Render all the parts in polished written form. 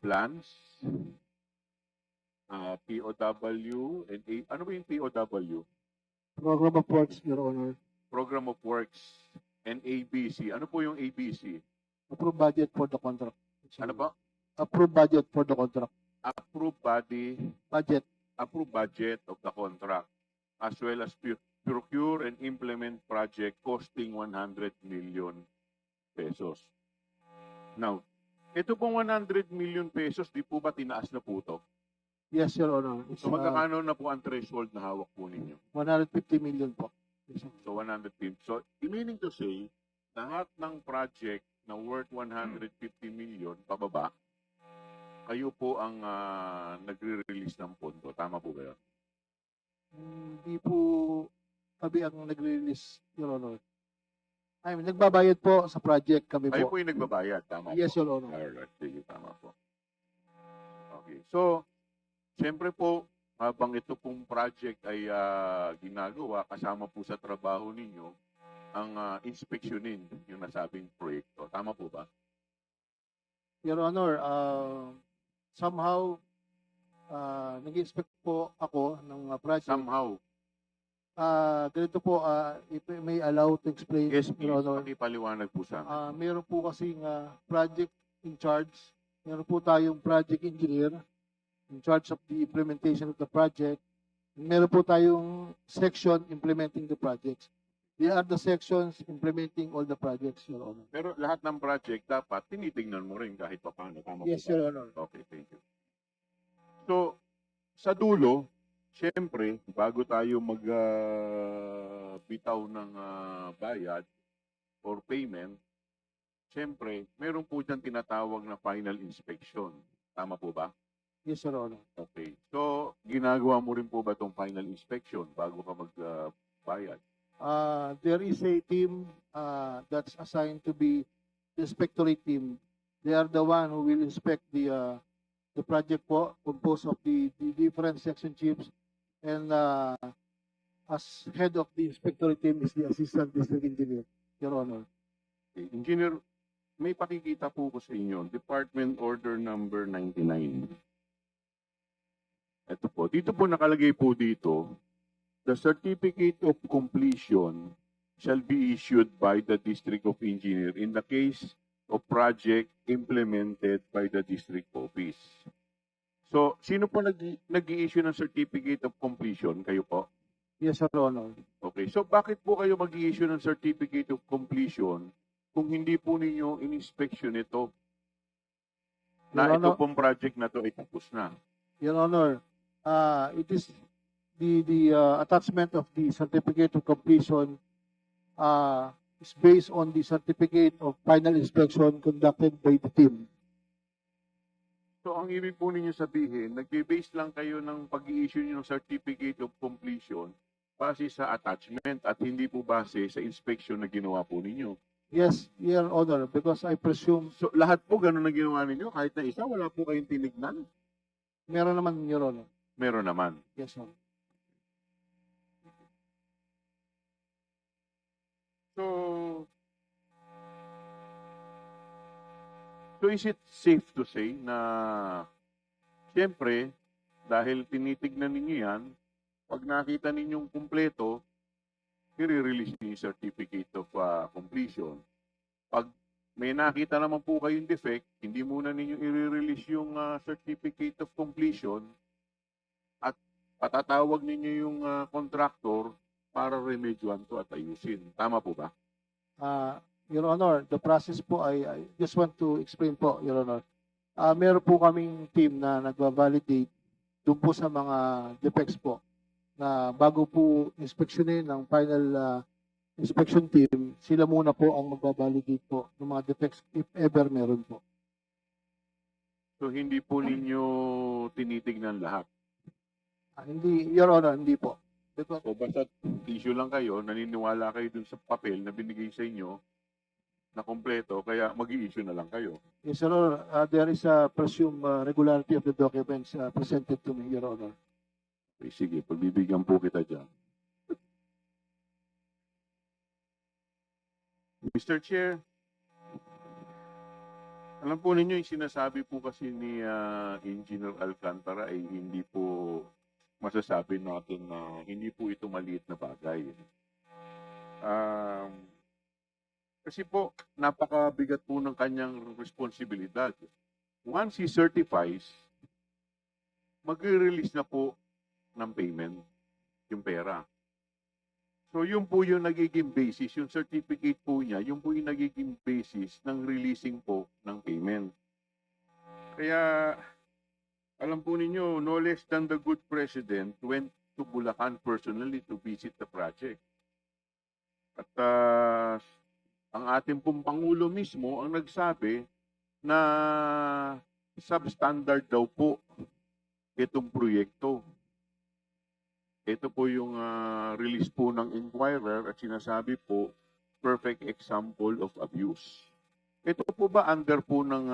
plans, POW, and ano ba yung POW? Program of Works, Your Honor. Program of Works, and ABC. Ano po yung ABC? Approved budget for the contract. Ano ba? Approved budget for the contract. Approved Budget. approved budget of the contract, as well as procure and implement project costing 100 million pesos. Now, ito pong 100 million pesos, di po ba tinaas na po ito? Yes, Your Honor. It's, So magkakano na po ang threshold na hawak po ninyo? 150 million po. Yes, sir. So 150. So meaning to say, lahat ng project na worth 150 million pababa, kayo po ang nagre-release ng pondo. Tama po ba yun? Hindi po kami ang nagre-release, Your Honor. I mean, nagbabayad po sa project kami Kayo po. po yung nagbabayad. Tama Yes, po. Your Honor. Alright, sige, tama po. Okay. So, siyempre po, habang ito pong project ay ginagawa, kasama po sa trabaho ninyo, ang inspeksyonin yung nasabing proyekto. Tama po ba? Your Honor, somehow, nag-inspect po ako ng project. Somehow. Ganito po, if I may allow to explain, Yes, please. Your Honor. Pakipaliwanag po sa amin. Meron po kasing project in charge. Meron po tayong project engineer in charge of the implementation of the project. Meron po tayong section implementing the projects. They are the sections implementing all the projects, Your Honor. Pero lahat ng project dapat tinitingnan mo rin kahit paano. Tama Yes, po ba? Your Honor. Okay, thank you. So, sa dulo, siyempre, bago tayo magbitaw ng bayad or payment, siyempre, meron po dyan tinatawag na final inspection. Tama po ba? Yes, Your Honor. Okay. So, ginagawa mo rin po ba itong final inspection bago ka magbayad? There is a team that's assigned to be the inspectorate team. They are the one who will inspect the project po, composed of the different section chiefs, and as head of the inspectorate team is the assistant district engineer, Your Honor. Okay. Engineer, may pakikita po ko sa inyo, Department Order Number 99. Ito po. Dito po nakalagay po dito, the certificate of completion shall be issued by the District of Engineer in the case of project implemented by the district office. So, sino po nag-i-issue ng certificate of completion? Kayo po? Yes, Your Honor. Okay. So, bakit po kayo mag-i-issue ng certificate of completion kung hindi po ninyo in-inspection ito na Your ito Honor, pong project na to ay tapos na? Your Honor, it is the attachment of the certificate of completion is based on the certificate of final inspection conducted by the team. So, ang ibig po ninyo sabihin, nag-base lang kayo ng pag-i-issue nyo ng certificate of completion base sa attachment at hindi po base sa inspection na ginawa po ninyo. Yes, Your Honor, because I presume So, lahat po ganun na ginawa ninyo? Kahit na isa, wala po kayong tinignan? meron naman, Your Honor. Meron naman. Yes, Your Honor. So is it safe to say na siyempre, dahil tinitignan ninyo yan, pag nakita ninyong kumpleto, i-release niyo yung certificate of completion. Pag may nakita naman po kayong defect, hindi muna ninyo i-release yung certificate of completion at patatawag ninyo yung contractor para remedyohan to at ayusin. Tama po ba? Your Honor, the process po I just want to explain po, Your Honor. Meron po kaming team na nagva-validate doon po sa mga defects po na bago po inspeksyonin ng final inspection team, sila muna po ang magva-validate po ng mga defects if ever meron po. So hindi po ninyo tinitignan lahat. Hindi, Your Honor, hindi po. Because, So basta issue lang kayo, naniniwala kayo dun sa papel na binigay sa inyo na kompleto, kaya mag-i-issue na lang kayo. yes, Your Honor, there is a presumed regularity of the documents presented to me, Your Honor. Okay, sige, pagbibigyan po kita dyan. Mr. Chair, Alam po ninyo, yung sinasabi po kasi ni Engineer Alcantara ay hindi po masasabi natin na hindi po ito maliit na bagay. Um, Kasi po, napakabigat po ng kanyang responsibilidad. Once he certifies, magre-release na po ng payment, yung pera. So yun po yung nagiging basis, yung certificate po niya, yun po yung nagiging basis ng releasing po ng payment. Kaya, alam po ninyo, no less than the good president went to Bulacan personally to visit the project. At ang ating pong Pangulo mismo ang nagsabi na substandard daw po itong proyekto. Ito po yung release po ng Inquirer at sinasabi po perfect example of abuse. Ito po ba under po ng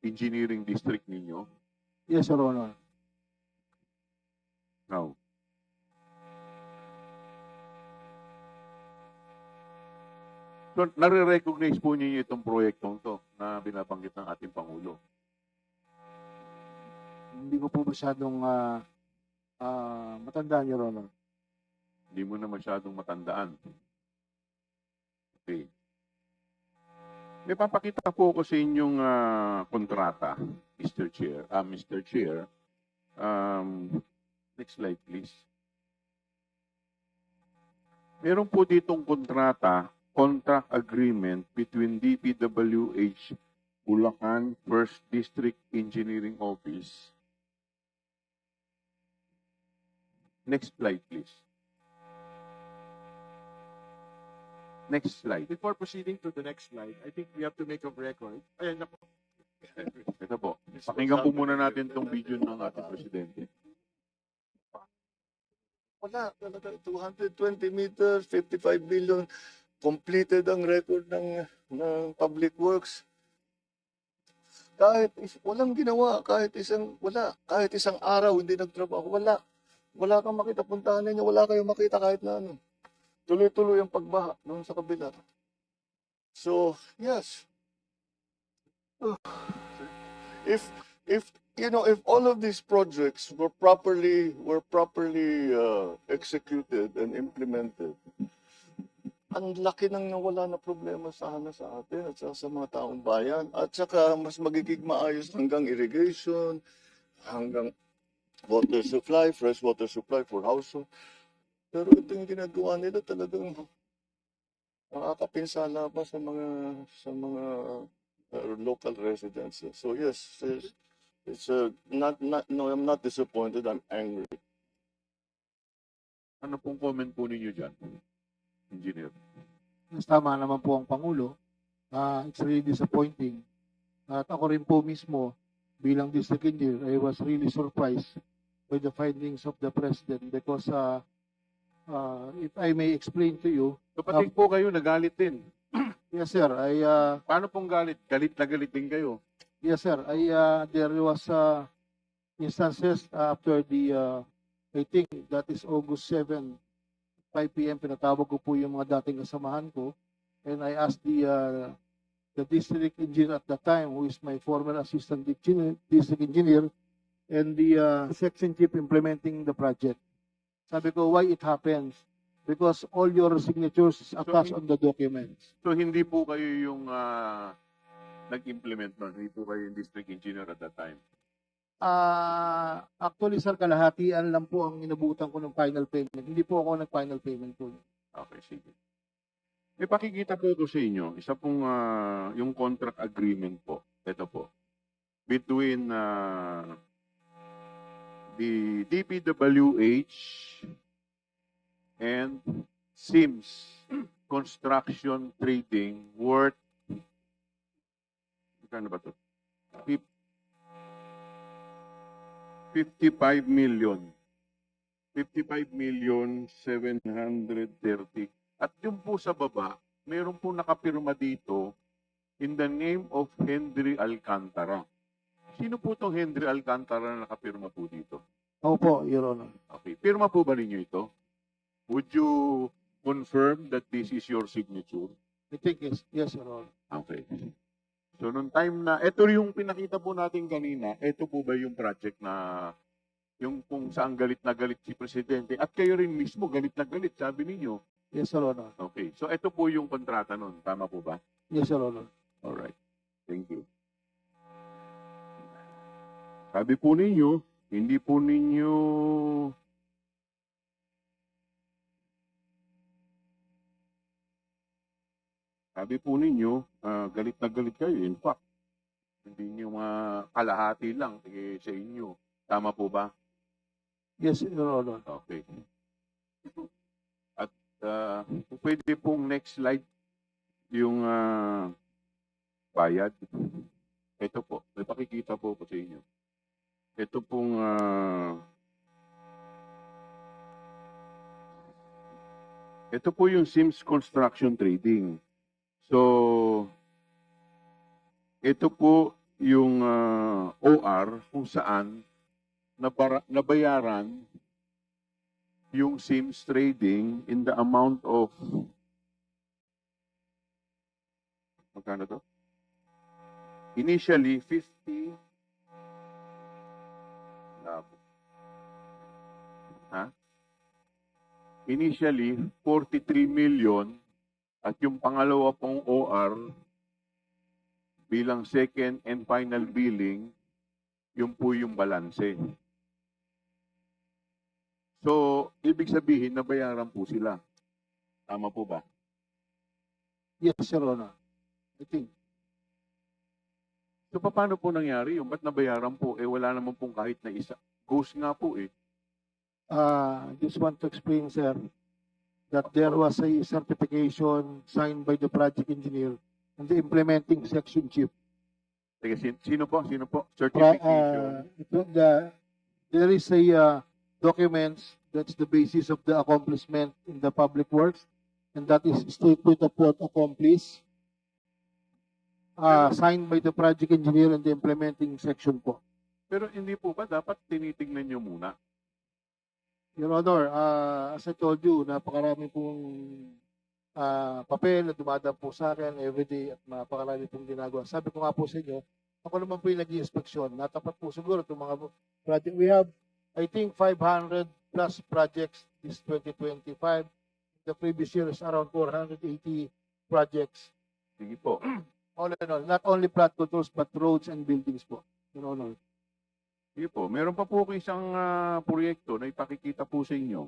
engineering district ninyo? Yes, Your Honor. Now, so, nare-recognize po ninyo itong proyektong to na binabanggit ng ating Pangulo. Hindi ko po masyadong matandaan, Your Honor. Hindi mo na masyadong matandaan. Okay. May papakita po ako sa inyong kontrata, Mr. Chair. Mr. Chair, next slide please. Meron po ditong kontrata, contract agreement between DPWH Bulacan 1st District Engineering Office. Next slide please. Next slide. Before proceeding to the next slide, I think we have to make a record. Ayan na po. Ito po. Pakinggan po muna natin itong video ng ating presidente. Wala, talaga 220 meters, 55 billion, completed ang record ng Public Works. Walang ginawa, kahit isang araw hindi nagtrabaho, wala kang makita, puntahan ninyo, wala kayong makita kahit na ano. Tuloy-tuloy ang pagbaha doon sa kabila. So, yes. If all of these projects were properly executed and implemented, ang laki nang nawala na problema sana sa atin at sa mga taong bayan. At saka mas magiging maayos hanggang irrigation, hanggang water supply, fresh water supply for household. Pero ito yung ginagawa nila talagang nakakapinsala pa sa mga local residents. So yes, I'm not disappointed, I'm angry. Ano pong comment po ninyo dyan, Engineer? Mas tama naman po ang Pangulo. It's really disappointing. At ako rin po mismo, bilang district engineer, I was really surprised by the findings of the President because if I may explain to you, Kapatid po kayo, nagalit din. yes sir, Paano pong galit? Galit na galit din kayo. yes sir, there was instances after I think that is August 7, 5 p.m. pinatawag ko po yung mga dating kasamahan ko and I asked the district engineer at the time, who is my former assistant district engineer, and the section chief implementing the project. Sabi ko, why it happens? Because all your signatures is attached on the documents. So hindi po kayo yung nag-implement nun? Hindi po kayo yung district engineer at that time? Actually, sir, kalahatian lang po ang inabutan ko ng final payment. Hindi po ako nag-final payment po. Okay, sige. May pakikita po ko sa inyo. Isa pong yung contract agreement po. Ito po. Between the DPWH and Sims Construction Trading worth ano ba to? 55 million. 55 million 730. At yung po sa baba, meron po nakapirma dito in the name of Henry Alcantara. Sino po itong Henry Alcantara na nakapirma po dito? Opo, Your Honor. Okay. Pirma po ba ninyo ito? Would you confirm that this is your signature? I think yes, Your Honor. Okay. So, nung time na, ito yung pinakita po natin kanina, ito po ba yung project na, yung kung saan galit na galit si Presidente, at kayo rin mismo galit na galit, sabi ninyo. Yes, Your Honor. Okay, so ito po yung kontrata nun, tama po ba? Yes, Your Honor. Alright, thank you. Sabi po ninyo, hindi po ninyo galit na galit kayo. In fact, hindi nyo kalahati lang sa inyo. Tama po ba? Yes, Your Honor. Okay. At pwede pong next slide yung bayad. Ito po, may pakikita po ko sa inyo. Ito pong ito po yung Sims Construction Trading. So, ito po yung OR kung saan nabayaran yung Sims Trading in the amount of magkano to? Initially, 50 Initially, 43 million at yung pangalawa pong OR bilang second and final billing, yun po yung balanse. So, ibig sabihin, nabayaran po sila. Tama po ba? Yes, Your Honor. I think. So, paano po nangyari yung ba't nabayaran po? Eh, wala naman pong kahit na isa. Ghost nga po eh. Just want to explain, sir, that there was a certification signed by the project engineer and the implementing section chief. Teka, sino po? Sino po? Certification. There is a documents that's the basis of the accomplishment in the public works, and that is statement of work accomplished, signed by the project engineer and the implementing section po. Pero hindi po ba dapat tinitingnan nyo muna? Your Honor, as I told you, napakarami pong papel na dumadaan po sa akin everyday at napakarami pong ginagawa. Sabi ko nga po sa inyo, ako naman po yung nag-i-inspeksyon. Natapat po siguro itong mga project. We have, I think, 500 plus projects this 2025. The previous year is around 480 projects. Sige po. All in all, not only plant controls but roads and buildings po. Your Honor. Sige po. Meron pa po isang proyekto na ipakikita po sa inyo.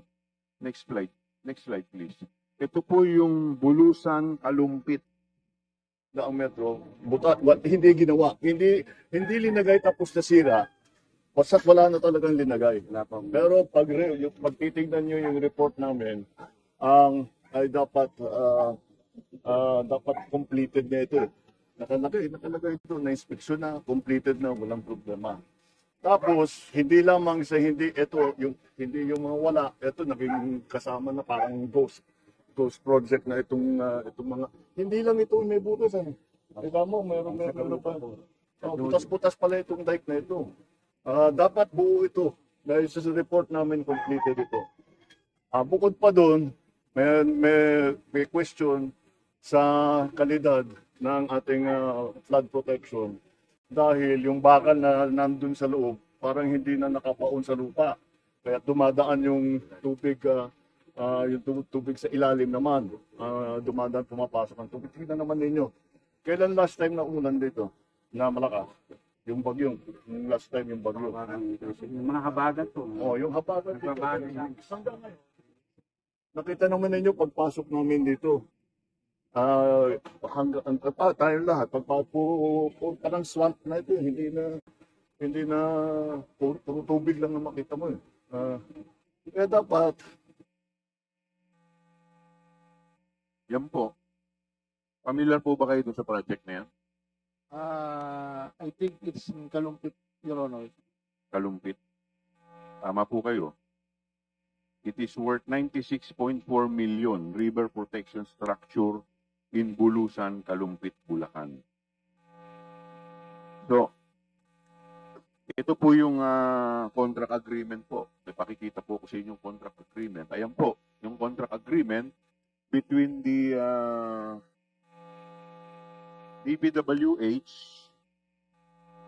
Next slide. Next slide, please. Ito po yung Bulusan Kalumpit. Na ang metro, hindi ginawa. Hindi linagay tapos nasira. Basta't wala na talagang linagay. Pero pag titignan nyo yung report namin, ay dapat completed na ito. Nakalagay ito na inspeksyon na, completed na, walang problema. Tapos, hindi lamang sa hindi yung mga wala, ito naging kasama na parang ghost project na itong mga, hindi lang ito may butas eh. Diba mo, meron pa. Butas-butas pala itong dike na ito. Dapat buo ito. Dahil sa report namin, completed ito. Bukod pa doon, may question sa kalidad ng ating flood protection. Dahil yung bakal na nandun sa loob, parang hindi na nakapaon sa lupa. Kaya dumadaan yung tubig sa ilalim naman. Dumadaan, pumapasok ang tubig. Tingnan naman ninyo. Kailan last time na ulan dito? Na malakas? Yung bagyo. Yung last time yung bagyo. Yung mga habagat po. Yung habagat dito. Habagat. Hanggang ngayon. Nakita naman ninyo pagpasok namin dito. Tayo lahat. Parang swamp na ito. Hindi na puro tubig lang na makita mo. Kaya dapat Yan po. Familiar po ba kayo dun sa project na yan? I think it's in Kalumpit, Your Honor. Kalumpit. Tama po kayo. It is worth 96.4 million river protection structure in Bulusan, Kalumpit, Bulacan. So, ito po yung contract agreement po. May pakikita po ko sa inyo yung contract agreement. Ayan po, yung contract agreement between the DPWH